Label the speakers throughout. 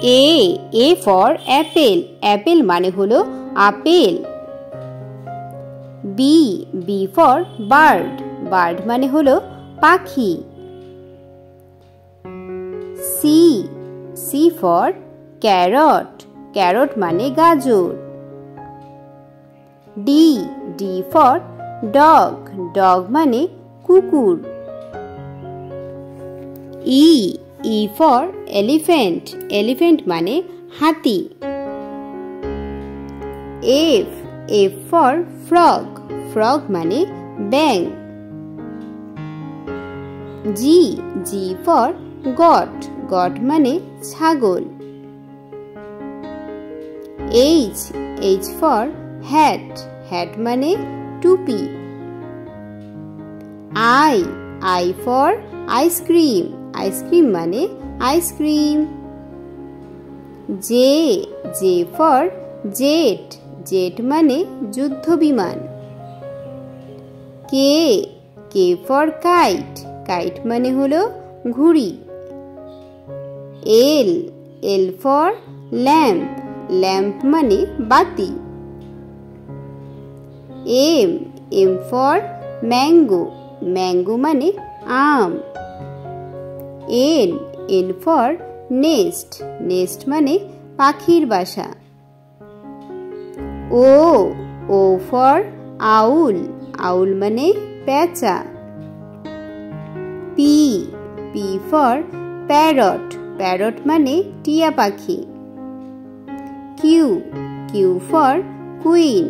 Speaker 1: A for apple. Apple মানে হলো apple. B for bird. Bird মানে হলো পাখি। C for carrot. Carrot মানে গাজর। D for dog. Dog মানে কুকুর। E for elephant. Elephant মানে হাতি। F for frog. Frog মানে ব্যাঙ। G for goat. Goat মানে ছাগল। H for hat. Hat মানে টুপি। I for ice cream. Ice cream মানে ice cream. J for jet. Jet মানে যুদ্ধ বিমান। K for kite. Kite মানে হলো ঘুড়ি। L for lamp. Lamp মানে বাতি। M for mango. Mango মানে আম। N for nest. Nest মানে পাখির বাসা। O for owl. Owl মানে পেঁচা। P for parrot. Parrot মানে টিয়া পাখি। Q for queen.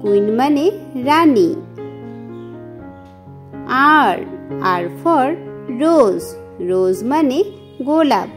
Speaker 1: Queen মানে রানী। R for rose. Rose মানে গোলাপ।